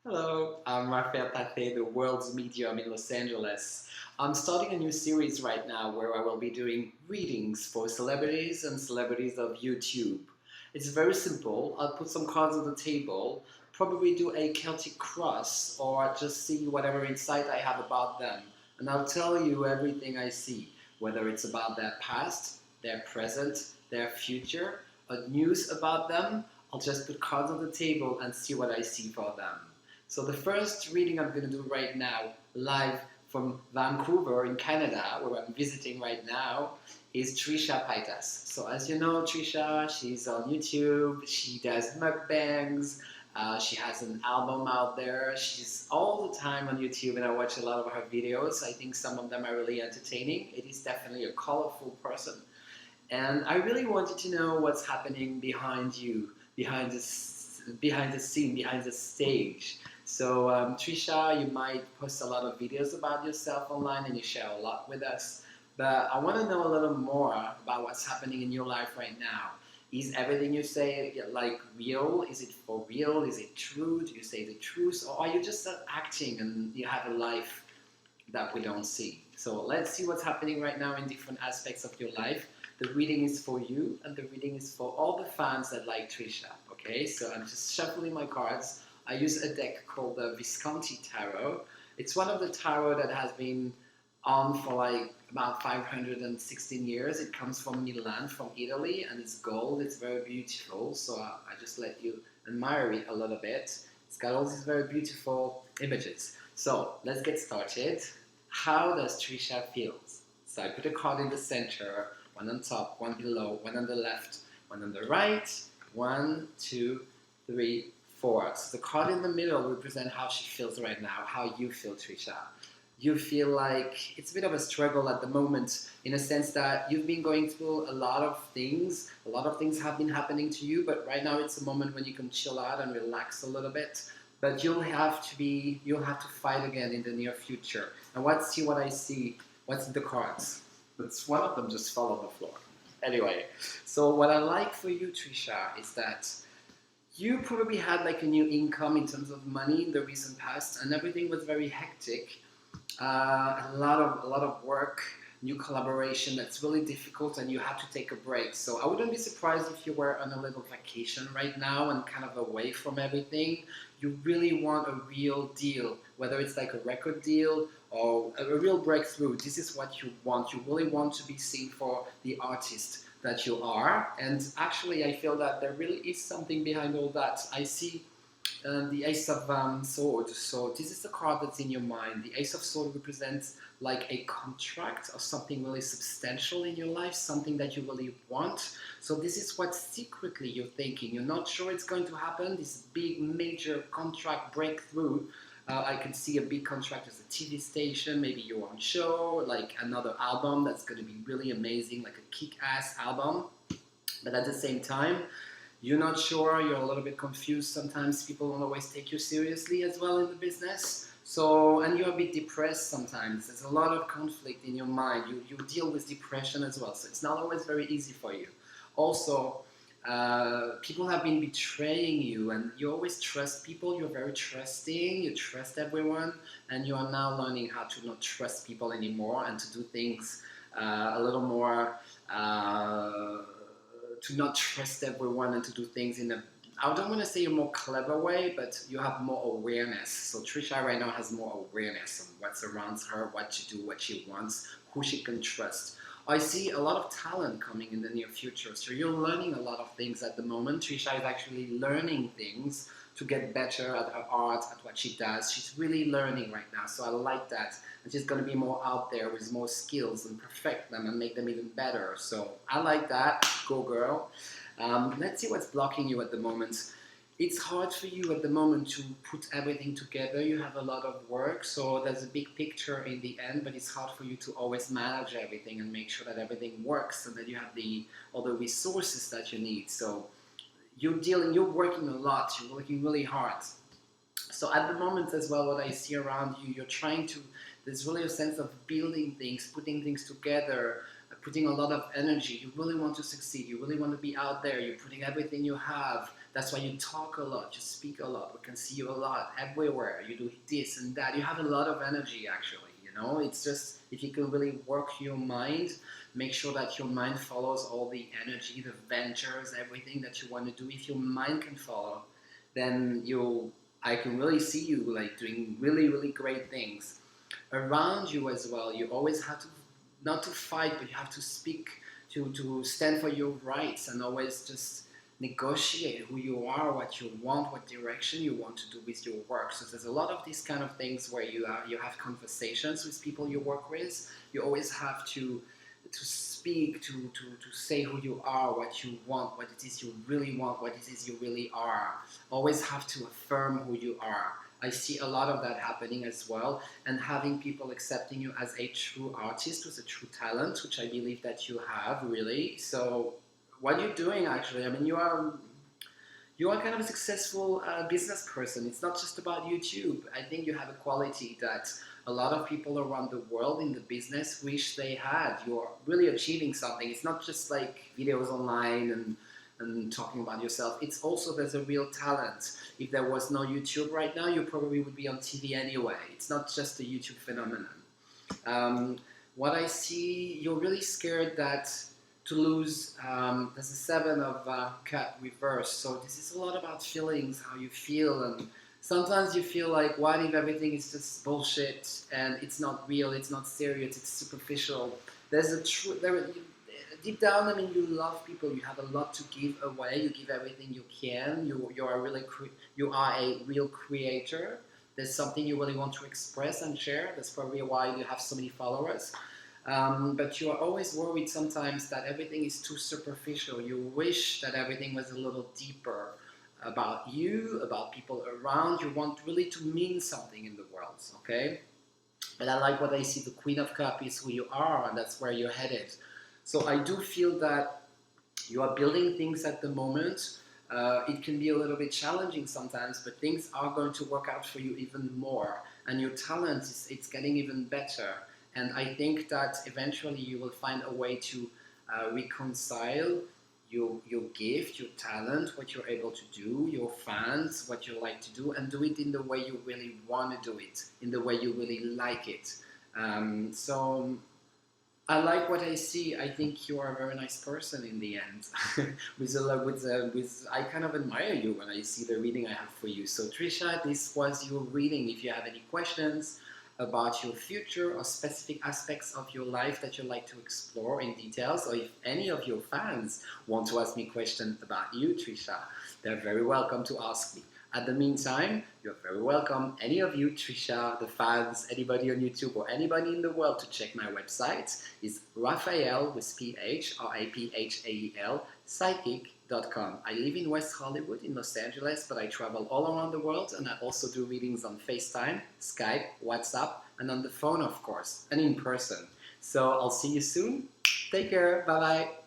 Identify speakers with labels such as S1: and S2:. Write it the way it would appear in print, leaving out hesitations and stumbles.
S1: Hello, I'm Raphael The Worlds Medium in Los Angeles. I'm starting a new series right now where I will be doing readings for celebrities and celebrities of YouTube. It's very simple. I'll put some cards on the table, probably do a Celtic cross, or just see whatever insight I have about them. And I'll tell you everything I see, whether it's about their past, their present, their future, or news about them. I'll just put cards on the table and see what I see for them. So the first reading I'm going to do right now, live from Vancouver in Canada, where I'm visiting right now, is Trisha Paytas. So as you know, Trisha, she's on YouTube, she does mukbangs, she has an album out there, she's all the time on YouTube and I watch a lot of her videos. I think some of them are really entertaining. It is definitely a colorful person. And I really wanted to know what's happening behind you, behind the scene, behind the stage. So Trisha, you might post a lot of videos about yourself online and you share a lot with us. But I want to know a little more about what's happening in your life right now. Is everything you say like real? Is it for real? Is it true? Do you say the truth? Or are you just acting and you have a life that we don't see? So let's see what's happening right now in different aspects of your life. The reading is for you and the reading is for all the fans that like Trisha. Okay, so I'm just shuffling my cards. I use a deck called the Visconti Tarot. It's one of the tarot that has been on for like about 516 years. It comes from Milan, from Italy, and it's gold. It's very beautiful. So I just let you admire it a little bit. It's got all these very beautiful images. So let's get started. How does Trisha feel? So I put a card in the center, one on top, one below, one on the left, one on the right, 1, 2, 3, 4. So the card in the middle represents how she feels right now, how you feel, Trisha. You feel like it's a bit of a struggle at the moment in a sense that you've been going through a lot of things. A lot of things have been happening to you, but right now it's a moment when you can chill out and relax a little bit. But you'll have to fight again in the near future. And let's see what I see. What's the cards? That's one of them just fell on the floor. Anyway, so what I like for you, Trisha, is that you probably had like a new income in terms of money in the recent past, and everything was very hectic. A lot of work, new collaboration that's really difficult, and you had to take a break. So I wouldn't be surprised if you were on a little vacation right now and kind of away from everything. You really want a real deal, whether it's like a record deal or a real breakthrough. This is what you want. You really want to be seen for the artist that you are. And actually, I feel that there really is something behind all that. I see the Ace of Swords. So this is the card that's in your mind. The Ace of Swords represents like a contract or something really substantial in your life, something that you really want. So this is what secretly you're thinking. You're not sure it's going to happen. This big major contract breakthrough. I can see a big contract as a TV station, maybe your own show, like another album that's going to be really amazing, like a kick-ass album. But at the same time, you're not sure, you're a little bit confused. Sometimes people don't always take you seriously as well in the business. So, and you're a bit depressed sometimes. There's a lot of conflict in your mind. You deal with depression as well. So it's not always very easy for you. Also, people have been betraying you and you always trust people. You're very trusting. You trust everyone. And you are now learning how to not trust people anymore and to do things a little more... to not trust everyone and to do things in a, I don't want to say a more clever way, but you have more awareness. So Trisha right now has more awareness of what surrounds her, what to do, what she wants, who she can trust. I see a lot of talent coming in the near future. So you're learning a lot of things at the moment. Trisha is actually learning things to get better at her art, at what she does. She's really learning right now, so I like that. And she's going to be more out there with more skills and perfect them and make them even better. So I like that. Go girl. Let's see what's blocking you at the moment. It's hard for you at the moment to put everything together. You have a lot of work, so there's a big picture in the end, but it's hard for you to always manage everything and make sure that everything works and that you have all the resources that you need. So you're working a lot, you're working really hard. So at the moment as well, what I see around you, there's really a sense of building things, putting things together, putting a lot of energy. You really want to succeed. You really want to be out there. You're putting everything you have. That's why you talk a lot. You speak a lot. We can see you a lot everywhere. You do this and that. You have a lot of energy, actually. You know, it's just if you can really work your mind, make sure that your mind follows all the energy, the ventures, everything that you want to do. If your mind can follow, then I can really see you like doing really, really great things around you as well. You always have to, not to fight, but you have to speak, to stand for your rights, and always just negotiate who you are, what you want, what direction you want to do with your work. So there's a lot of these kind of things where you have conversations with people you work with. You always have to speak, to say who you are, what you want, what it is you really want, what it is you really are. Always have to affirm who you are. I see a lot of that happening as well, and having people accepting you as a true artist with a true talent, which I believe that you have, really. So what you're doing, actually, I mean, you are kind of a successful business person. It's not just about YouTube. I think you have a quality that a lot of people around the world in the business wish they had. You're really achieving something. It's not just like videos online and talking about yourself. It's also, there's a real talent. If there was no YouTube right now, you probably would be on TV anyway. It's not just a YouTube phenomenon. What I see, you're really scared that to lose, there's a 7 of cut reverse. So this is a lot about feelings, how you feel, and sometimes you feel like, what if everything is just bullshit and it's not real, it's not serious, it's superficial. There's a deep down, I mean, you love people, you have a lot to give away, you give everything you can, you are a real creator. There's something you really want to express and share. That's probably why you have so many followers. But you are always worried sometimes that everything is too superficial. You wish that everything was a little deeper about you, about people around. You want really to mean something in the world, okay? But I like what I see. The Queen of Cups is who you are, and that's where you're headed. So I do feel that you are building things at the moment. It can be a little bit challenging sometimes, but things are going to work out for you even more. And your talent, it's getting even better. And I think that eventually you will find a way to reconcile your gift, your talent, what you're able to do, your fans, what you like to do, and do it in the way you really want to do it, in the way you really like it. So I like what I see. I think you are a very nice person in the end. I kind of admire you when I see the reading I have for you. So Trisha, this was your reading. If you have any questions about your future or specific aspects of your life that you'd like to explore in details, or if any of your fans want to ask me questions about you, Trisha, they're very welcome to ask me. At the meantime, you're very welcome, any of you, Trisha, the fans, anybody on YouTube or anybody in the world, to check my website. It's Raphael with PH, R-A-P-H-A-E-L, psychic.com. I live in West Hollywood in Los Angeles, but I travel all around the world, and I also do readings on FaceTime, Skype, WhatsApp, and on the phone, of course, and in person. So I'll see you soon. Take care. Bye-bye.